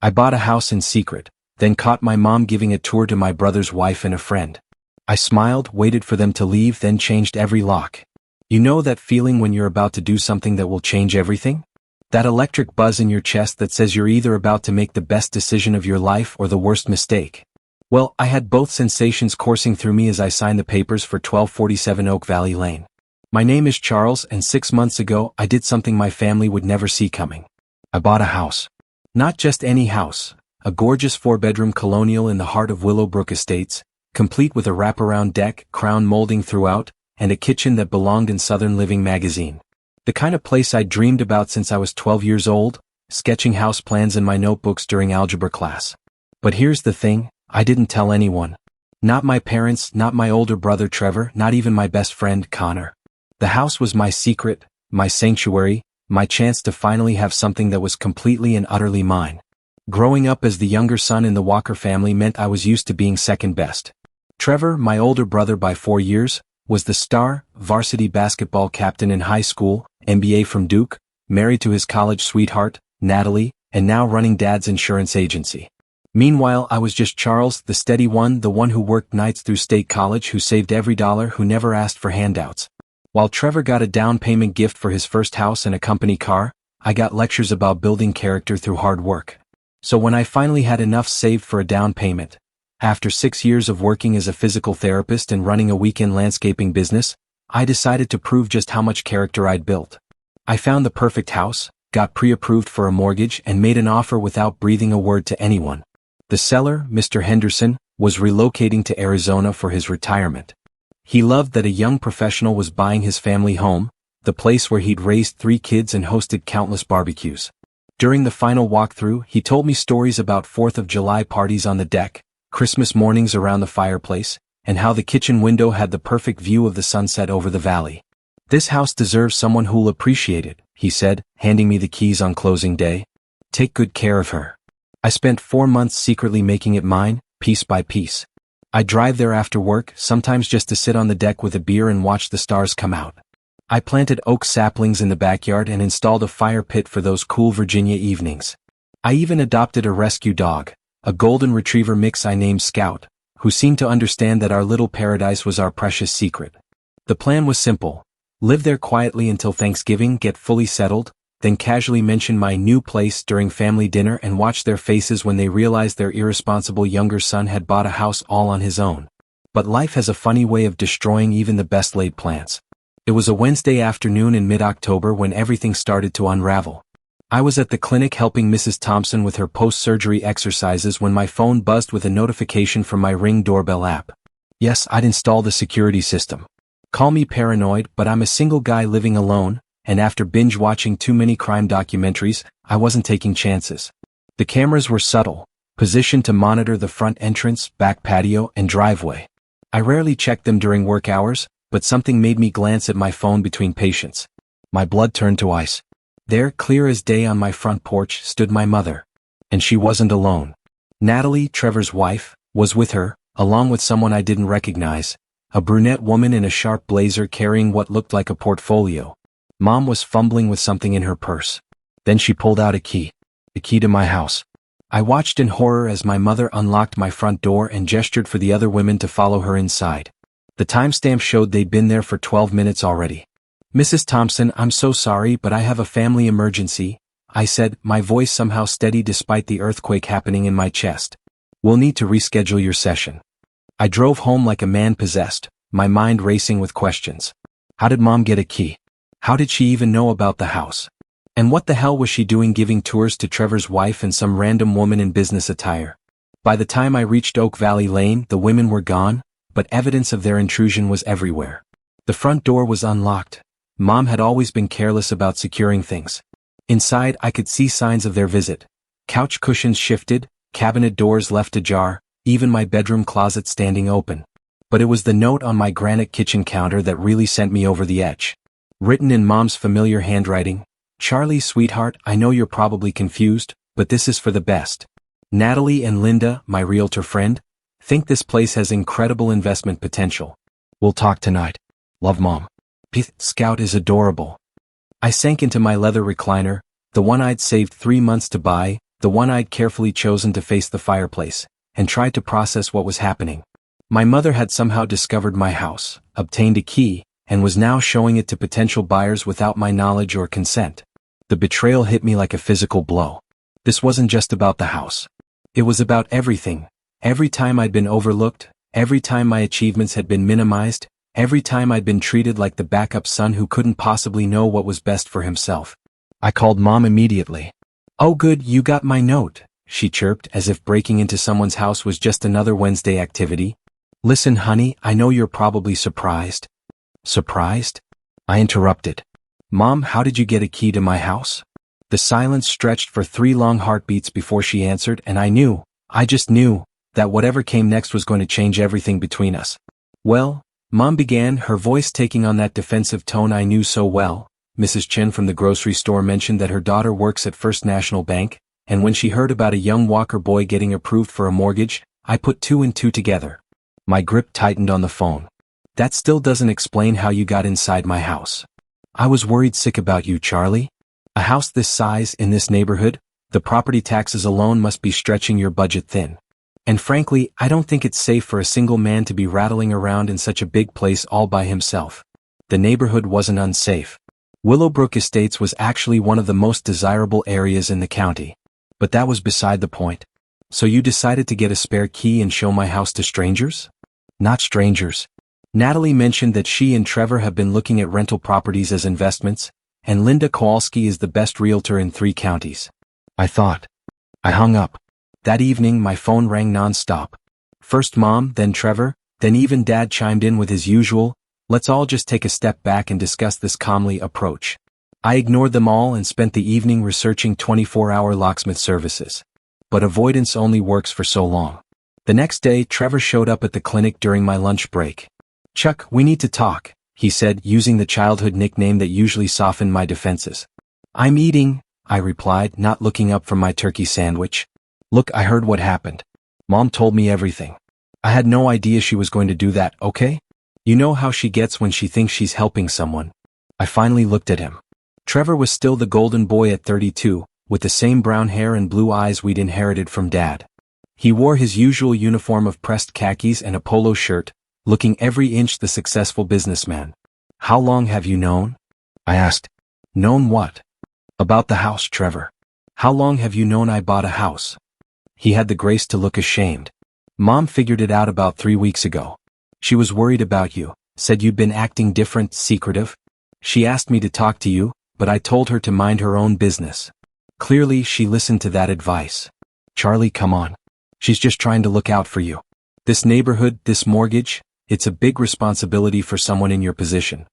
I bought a house in secret, then caught my mom giving a tour to my brother's wife and a friend. I smiled, waited for them to leave, then changed every lock. You know that feeling when you're about to do something that will change everything? That electric buzz in your chest that says you're either about to make the best decision of your life or the worst mistake. Well, I had both sensations coursing through me as I signed the papers for 1247 Oak Valley Lane. My name is Charles, and 6 months ago I did something my family would never see coming. I bought a house. Not just any house, a gorgeous 4-bedroom colonial in the heart of Willowbrook Estates, complete with a wraparound deck, crown molding throughout, and a kitchen that belonged in Southern Living magazine. The kind of place I'd dreamed about since I was 12 years old, sketching house plans in my notebooks during algebra class. But here's the thing, I didn't tell anyone. Not my parents, not my older brother Trevor, not even my best friend Connor. The house was my secret, my sanctuary, my chance to finally have something that was completely and utterly mine. Growing up as the younger son in the Walker family meant I was used to being second best. Trevor, my older brother by 4 years, was the star, varsity basketball captain in high school, MBA from Duke, married to his college sweetheart, Natalie, and now running Dad's insurance agency. Meanwhile, I was just Charles, the steady one, the one who worked nights through state college, who saved every dollar, who never asked for handouts. While Trevor got a down payment gift for his first house and a company car, I got lectures about building character through hard work. So when I finally had enough saved for a down payment, after 6 years of working as a physical therapist and running a weekend landscaping business, I decided to prove just how much character I'd built. I found the perfect house, got pre-approved for a mortgage, and made an offer without breathing a word to anyone. The seller, Mr. Henderson, was relocating to Arizona for his retirement. He loved that a young professional was buying his family home, the place where he'd raised 3 kids and hosted countless barbecues. During the final walkthrough, he told me stories about 4th of July parties on the deck, Christmas mornings around the fireplace, and how the kitchen window had the perfect view of the sunset over the valley. "This house deserves someone who'll appreciate it," he said, handing me the keys on closing day. "Take good care of her." I spent 4 months secretly making it mine, piece by piece. I'd drive there after work, sometimes just to sit on the deck with a beer and watch the stars come out. I planted oak saplings in the backyard and installed a fire pit for those cool Virginia evenings. I even adopted a rescue dog, a golden retriever mix I named Scout, who seemed to understand that our little paradise was our precious secret. The plan was simple: live there quietly until Thanksgiving, get fully settled, then casually mention my new place during family dinner and watch their faces when they realized their irresponsible younger son had bought a house all on his own. But life has a funny way of destroying even the best laid plans. It was a Wednesday afternoon in mid-October when everything started to unravel. I was at the clinic helping Mrs. Thompson with her post-surgery exercises when my phone buzzed with a notification from my Ring doorbell app. Yes, I'd installed the security system. Call me paranoid, but I'm a single guy living alone, and after binge-watching too many crime documentaries, I wasn't taking chances. The cameras were subtle, positioned to monitor the front entrance, back patio, and driveway. I rarely checked them during work hours, but something made me glance at my phone between patients. My blood turned to ice. There, clear as day on my front porch, stood my mother. And she wasn't alone. Natalie, Trevor's wife, was with her, along with someone I didn't recognize, a brunette woman in a sharp blazer carrying what looked like a portfolio. Mom was fumbling with something in her purse. Then she pulled out a key to my house. I watched in horror as my mother unlocked my front door and gestured for the other women to follow her inside. The timestamp showed they'd been there for 12 minutes already. "Mrs. Thompson, I'm so sorry, but I have a family emergency," I said, my voice somehow steady despite the earthquake happening in my chest. "We'll need to reschedule your session." I drove home like a man possessed, my mind racing with questions. How did Mom get a key? How did she even know about the house? And what the hell was she doing giving tours to Trevor's wife and some random woman in business attire? By the time I reached Oak Valley Lane, the women were gone, but evidence of their intrusion was everywhere. The front door was unlocked. Mom had always been careless about securing things. Inside, I could see signs of their visit. Couch cushions shifted, cabinet doors left ajar, even my bedroom closet standing open. But it was the note on my granite kitchen counter that really sent me over the edge. Written in Mom's familiar handwriting: "Charlie, sweetheart, I know you're probably confused, but this is for the best. Natalie and Linda, my realtor friend, think this place has incredible investment potential. We'll talk tonight. Love, Mom." Scout is adorable. I sank into my leather recliner, the one I'd saved 3 months to buy, the one I'd carefully chosen to face the fireplace, and tried to process what was happening. My mother had somehow discovered my house, obtained a key, and was now showing it to potential buyers without my knowledge or consent. The betrayal hit me like a physical blow. This wasn't just about the house. It was about everything. Every time I'd been overlooked, every time my achievements had been minimized, every time I'd been treated like the backup son who couldn't possibly know what was best for himself. I called Mom immediately. "Oh good, you got my note," she chirped as if breaking into someone's house was just another Wednesday activity. "Listen honey, I know you're probably surprised." "Surprised?" I interrupted. "Mom, how did you get a key to my house?" The silence stretched for 3 long heartbeats before she answered, and I just knew, that whatever came next was going to change everything between us. "Well," Mom began, her voice taking on that defensive tone I knew so well. "Mrs. Chen from the grocery store mentioned that her daughter works at First National Bank, and when she heard about a young Walker boy getting approved for a mortgage, I put 2 and 2 together." My grip tightened on the phone. "That still doesn't explain how you got inside my house." "I was worried sick about you, Charlie. A house this size in this neighborhood, the property taxes alone must be stretching your budget thin. And frankly, I don't think it's safe for a single man to be rattling around in such a big place all by himself." The neighborhood wasn't unsafe. Willowbrook Estates was actually one of the most desirable areas in the county. But that was beside the point. "So you decided to get a spare key and show my house to strangers?" "Not strangers. Natalie mentioned that she and Trevor have been looking at rental properties as investments, and Linda Kowalski is the best realtor in 3 counties. I thought. I hung up. That evening my phone rang non-stop. First Mom, then Trevor, then even Dad chimed in with his usual, "Let's all just take a step back and discuss this calmly" approach. I ignored them all and spent the evening researching 24-hour locksmith services. But avoidance only works for so long. The next day Trevor showed up at the clinic during my lunch break. "Chuck, we need to talk," he said, using the childhood nickname that usually softened my defenses. "I'm eating," I replied, not looking up from my turkey sandwich. "Look, I heard what happened. Mom told me everything. I had no idea she was going to do that, okay? You know how she gets when she thinks she's helping someone." I finally looked at him. Trevor was still the golden boy at 32, with the same brown hair and blue eyes we'd inherited from Dad. He wore his usual uniform of pressed khakis and a polo shirt, looking every inch the successful businessman. "How long have you known?" I asked. "Known what?" "About the house, Trevor. How long have you known I bought a house?" He had the grace to look ashamed. "Mom figured it out about 3 weeks ago. She was worried about you, said you'd been acting different, secretive. She asked me to talk to you, but I told her to mind her own business. Clearly she listened to that advice. Charlie, come on. She's just trying to look out for you. This neighborhood, this mortgage, it's a big responsibility for someone in your position."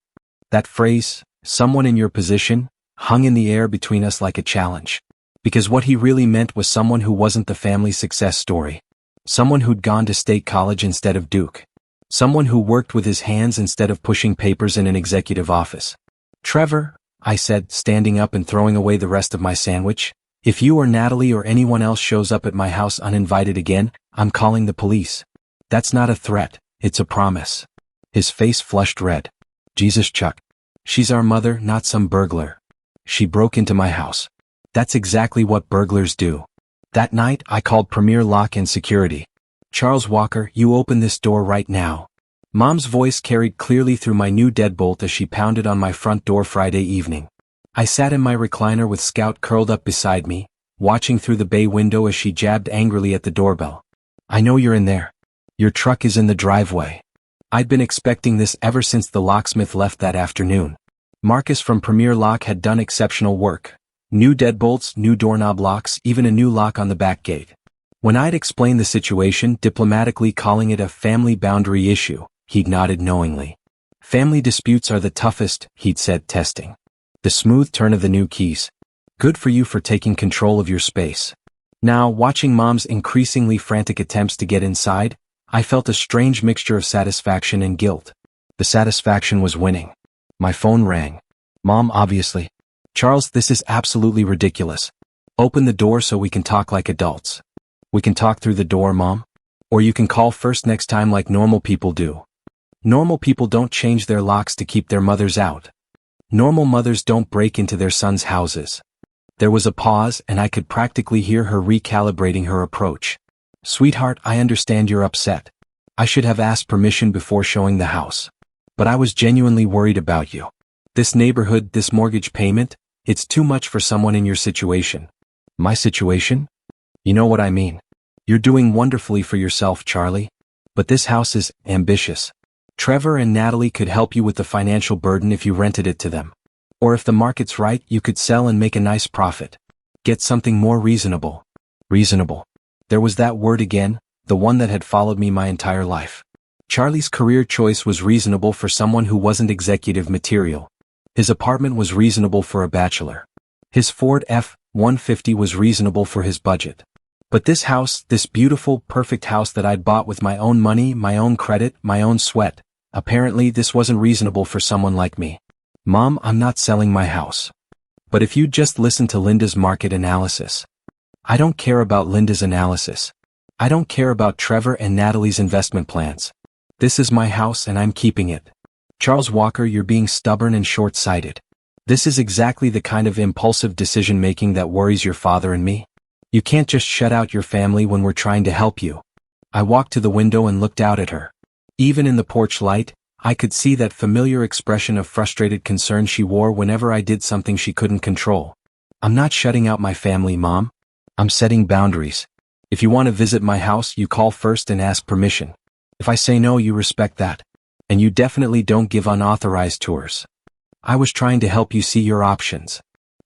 That phrase, "someone in your position," hung in the air between us like a challenge. Because what he really meant was someone who wasn't the family success story. Someone who'd gone to state college instead of Duke. Someone who worked with his hands instead of pushing papers in an executive office. "Trevor," I said, standing up and throwing away the rest of my sandwich, "if you or Natalie or anyone else shows up at my house uninvited again, I'm calling the police. That's not a threat, it's a promise." His face flushed red. "Jesus, Chuck. She's our mother, not some burglar. She broke into my house. That's exactly what burglars do." That night, I called Premier Lock and Security. "Charles Walker, you open this door right now." Mom's voice carried clearly through my new deadbolt as she pounded on my front door Friday evening. I sat in my recliner with Scout curled up beside me, watching through the bay window as she jabbed angrily at the doorbell. "I know you're in there. Your truck is in the driveway." I'd been expecting this ever since the locksmith left that afternoon. Marcus from Premier Lock had done exceptional work. New deadbolts, new doorknob locks, even a new lock on the back gate. When I'd explained the situation, diplomatically calling it a family boundary issue, he'd nodded knowingly. "Family disputes are the toughest," he'd said, testing. The smooth turn of the new keys. "Good for you for taking control of your space." Now, watching Mom's increasingly frantic attempts to get inside, I felt a strange mixture of satisfaction and guilt. The satisfaction was winning. My phone rang. "Mom, obviously." "Charles, this is absolutely ridiculous. Open the door so we can talk like adults." "We can talk through the door, Mom? Or you can call first next time like normal people do." "Normal people don't change their locks to keep their mothers out. Normal mothers don't break into their sons' houses." There was a pause and I could practically hear her recalibrating her approach. Sweetheart, I understand you're upset. I should have asked permission before showing the house. But I was genuinely worried about you. This neighborhood, this mortgage payment, it's too much for someone in your situation. My situation? You know what I mean. You're doing wonderfully for yourself, Charlie. But this house is ambitious. Trevor and Natalie could help you with the financial burden if you rented it to them. Or if the market's right, you could sell and make a nice profit. Get something more reasonable. Reasonable. There was that word again, the one that had followed me my entire life. Charlie's career choice was reasonable for someone who wasn't executive material. His apartment was reasonable for a bachelor. His Ford F-150 was reasonable for his budget. But this house, this beautiful, perfect house that I'd bought with my own money, my own credit, my own sweat, apparently this wasn't reasonable for someone like me. Mom, I'm not selling my house. But if you'd just listen to Linda's market analysis. I don't care about Linda's analysis. I don't care about Trevor and Natalie's investment plans. This is my house and I'm keeping it. Charles Walker, you're being stubborn and short-sighted. This is exactly the kind of impulsive decision-making that worries your father and me. You can't just shut out your family when we're trying to help you. I walked to the window and looked out at her. Even in the porch light, I could see that familiar expression of frustrated concern she wore whenever I did something she couldn't control. I'm not shutting out my family, Mom. I'm setting boundaries. If you want to visit my house, you call first and ask permission. If I say no, you respect that. And you definitely don't give unauthorized tours. I was trying to help you see your options.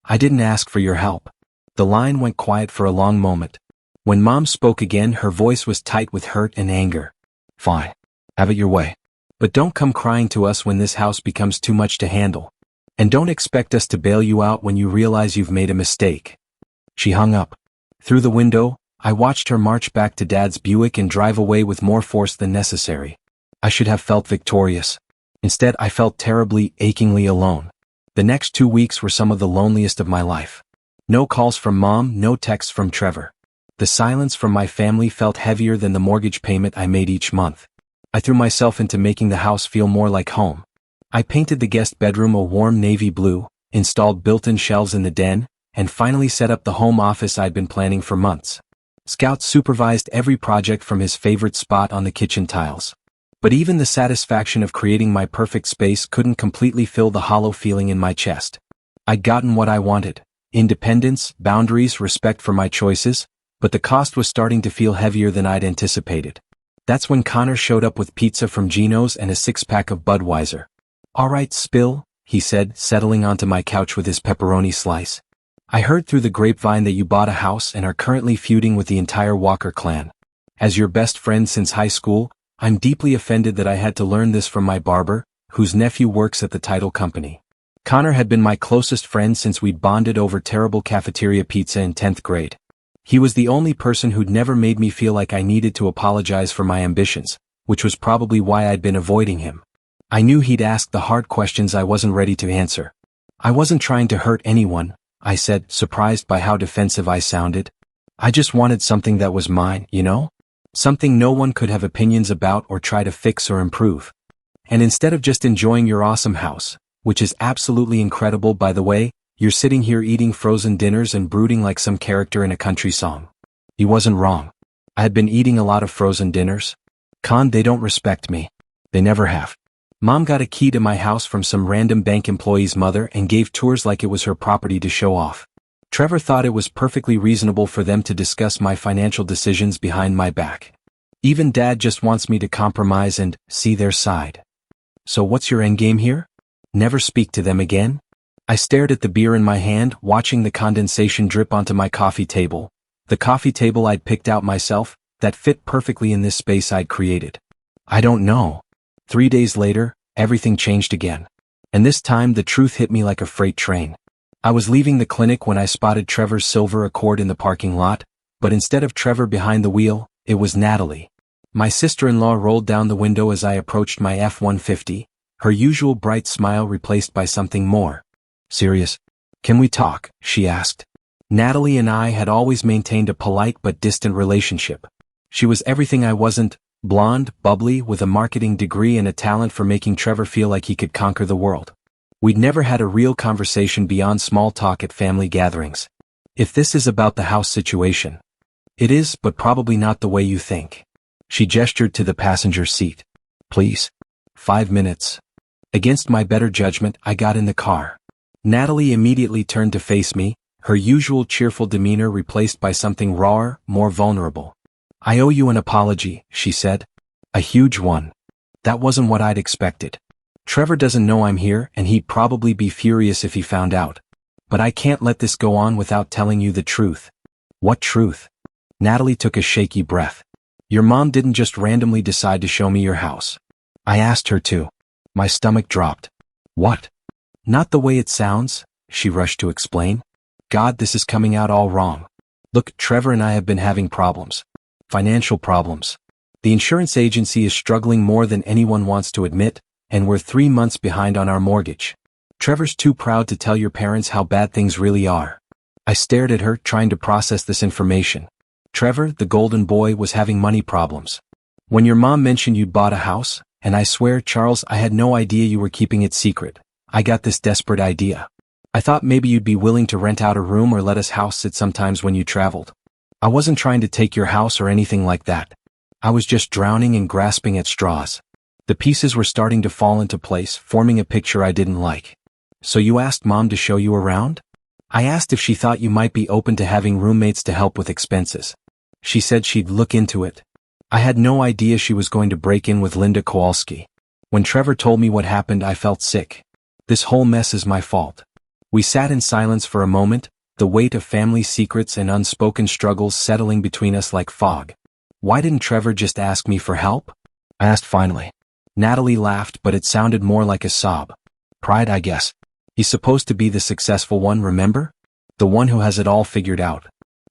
I didn't ask for your help. The line went quiet for a long moment. When Mom spoke again, her voice was tight with hurt and anger. Fine. Have it your way. But don't come crying to us when this house becomes too much to handle. And don't expect us to bail you out when you realize you've made a mistake. She hung up. Through the window, I watched her march back to Dad's Buick and drive away with more force than necessary. I should have felt victorious. Instead, I felt terribly, achingly alone. The next 2 weeks were some of the loneliest of my life. No calls from Mom, no texts from Trevor. The silence from my family felt heavier than the mortgage payment I made each month. I threw myself into making the house feel more like home. I painted the guest bedroom a warm navy blue, installed built-in shelves in the den, and finally set up the home office I'd been planning for months. Scout supervised every project from his favorite spot on the kitchen tiles. But even the satisfaction of creating my perfect space couldn't completely fill the hollow feeling in my chest. I'd gotten what I wanted: independence, boundaries, respect for my choices, but the cost was starting to feel heavier than I'd anticipated. That's when Connor showed up with pizza from Gino's and a 6-pack of Budweiser. All right, Spill, he said, settling onto my couch with his pepperoni slice. I heard through the grapevine that you bought a house and are currently feuding with the entire Walker clan. As your best friend since high school, I'm deeply offended that I had to learn this from my barber, whose nephew works at the title company. Connor had been my closest friend since we'd bonded over terrible cafeteria pizza in 10th grade. He was the only person who'd never made me feel like I needed to apologize for my ambitions, which was probably why I'd been avoiding him. I knew he'd ask the hard questions I wasn't ready to answer. I wasn't trying to hurt anyone, I said, surprised by how defensive I sounded. I just wanted something that was mine, you know? Something no one could have opinions about or try to fix or improve. And instead of just enjoying your awesome house, which is absolutely incredible by the way, you're sitting here eating frozen dinners and brooding like some character in a country song. He wasn't wrong. I had been eating a lot of frozen dinners. Con, they don't respect me. They never have. Mom got a key to my house from some random bank employee's mother and gave tours like it was her property to show off. Trevor thought it was perfectly reasonable for them to discuss my financial decisions behind my back. Even Dad just wants me to compromise and see their side. So what's your endgame here? Never speak to them again? I stared at the beer in my hand, watching the condensation drip onto my coffee table. The coffee table I'd picked out myself, that fit perfectly in this space I'd created. I don't know. 3 days later, everything changed again. And this time the truth hit me like a freight train. I was leaving the clinic when I spotted Trevor's silver Accord in the parking lot, but instead of Trevor behind the wheel, it was Natalie. My sister-in-law rolled down the window as I approached my F-150, her usual bright smile replaced by something more serious. Can we talk? She asked. Natalie and I had always maintained a polite but distant relationship. She was everything I wasn't: blonde, bubbly, with a marketing degree and a talent for making Trevor feel like he could conquer the world. We'd never had a real conversation beyond small talk at family gatherings. If this is about the house situation. It is, but probably not the way you think. She gestured to the passenger seat. Please. 5 minutes. Against my better judgment, I got in the car. Natalie immediately turned to face me, her usual cheerful demeanor replaced by something rawer, more vulnerable. I owe you an apology, she said. A huge one. That wasn't what I'd expected. Trevor doesn't know I'm here, and he'd probably be furious if he found out. But I can't let this go on without telling you the truth. What truth? Natalie took a shaky breath. Your mom didn't just randomly decide to show me your house. I asked her to. My stomach dropped. What? Not the way it sounds, she rushed to explain. God, this is coming out all wrong. Look, Trevor and I have been having problems. Financial problems. The insurance agency is struggling more than anyone wants to admit, and we're 3 months behind on our mortgage. Trevor's too proud to tell your parents how bad things really are. I stared at her, trying to process this information. Trevor, the golden boy, was having money problems. When your mom mentioned you'd bought a house, and I swear, Charles, I had no idea you were keeping it secret, I got this desperate idea. I thought maybe you'd be willing to rent out a room or let us house sit sometimes when you traveled. I wasn't trying to take your house or anything like that. I was just drowning and grasping at straws. The pieces were starting to fall into place, forming a picture I didn't like. So you asked Mom to show you around? I asked if she thought you might be open to having roommates to help with expenses. She said she'd look into it. I had no idea she was going to break in with Linda Kowalski. When Trevor told me what happened, I felt sick. This whole mess is my fault. We sat in silence for a moment, the weight of family secrets and unspoken struggles settling between us like fog. Why didn't Trevor just ask me for help? I asked finally. Natalie laughed, but it sounded more like a sob. Pride, I guess. He's supposed to be the successful one, remember? The one who has it all figured out.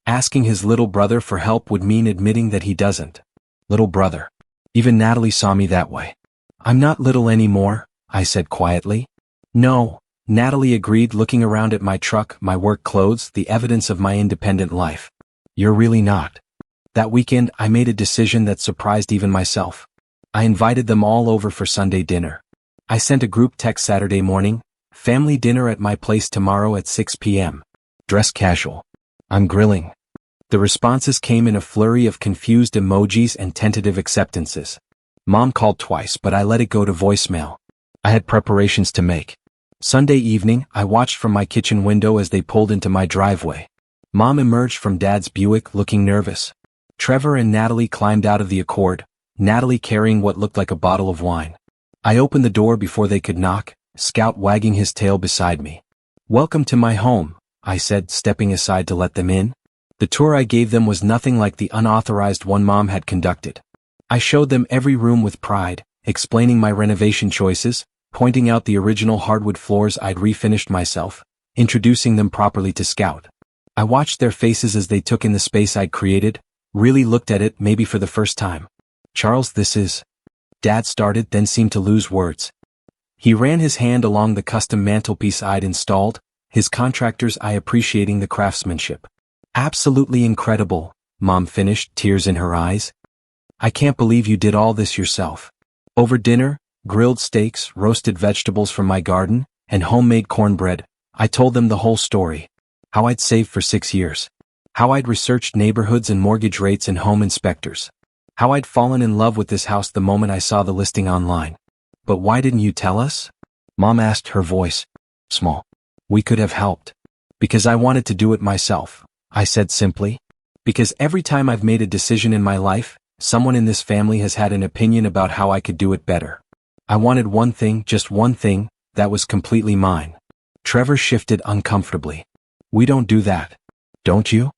Asking his little brother for help would mean admitting that he doesn't. Little brother. Even Natalie saw me that way. I'm not little anymore, I said quietly. No, Natalie agreed, looking around at my truck, my work clothes, the evidence of my independent life. You're really not. That weekend, I made a decision that surprised even myself. I invited them all over for Sunday dinner. I sent a group text Saturday morning, family dinner at my place tomorrow at 6 p.m. Dress casual. I'm grilling. The responses came in a flurry of confused emojis and tentative acceptances. Mom called twice, but I let it go to voicemail. I had preparations to make. Sunday evening, I watched from my kitchen window as they pulled into my driveway. Mom emerged from Dad's Buick looking nervous. Trevor and Natalie climbed out of the Accord, Natalie carrying what looked like a bottle of wine. I opened the door before they could knock, Scout wagging his tail beside me. Welcome to my home, I said, stepping aside to let them in. The tour I gave them was nothing like the unauthorized one Mom had conducted. I showed them every room with pride, explaining my renovation choices, pointing out the original hardwood floors I'd refinished myself, introducing them properly to Scout. I watched their faces as they took in the space I'd created, really looked at it maybe for the first time. Charles, this is... Dad started, then seemed to lose words. He ran his hand along the custom mantelpiece I'd installed, his contractor's eye appreciating the craftsmanship. Absolutely incredible, Mom finished, tears in her eyes. I can't believe you did all this yourself. Over dinner, grilled steaks, roasted vegetables from my garden, and homemade cornbread, I told them the whole story. How I'd saved for 6 years. How I'd researched neighborhoods and mortgage rates and home inspectors. How I'd fallen in love with this house the moment I saw the listing online. But why didn't you tell us? Mom asked, her voice small. We could have helped. Because I wanted to do it myself, I said simply. Because every time I've made a decision in my life, someone in this family has had an opinion about how I could do it better. I wanted one thing, just one thing, that was completely mine. Trevor shifted uncomfortably. We don't do that. Don't you?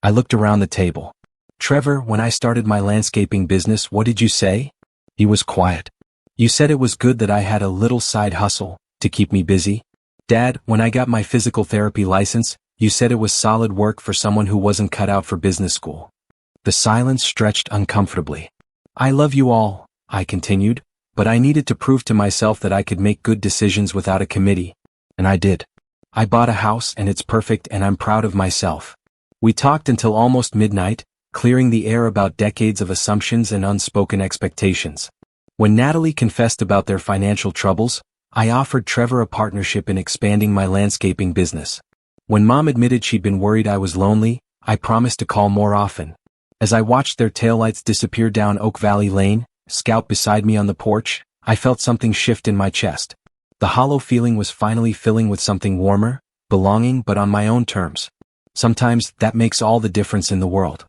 I looked around the table. Trevor, when I started my landscaping business, what did you say? He was quiet. You said it was good that I had a little side hustle to keep me busy. Dad, when I got my physical therapy license, you said it was solid work for someone who wasn't cut out for business school. The silence stretched uncomfortably. I love you all, I continued, but I needed to prove to myself that I could make good decisions without a committee. And I did. I bought a house and it's perfect and I'm proud of myself. We talked until almost midnight, clearing the air about decades of assumptions and unspoken expectations. When Natalie confessed about their financial troubles, I offered Trevor a partnership in expanding my landscaping business. When Mom admitted she'd been worried I was lonely, I promised to call more often. As I watched their taillights disappear down Oak Valley Lane, Scout beside me on the porch, I felt something shift in my chest. The hollow feeling was finally filling with something warmer, belonging but on my own terms. Sometimes that makes all the difference in the world.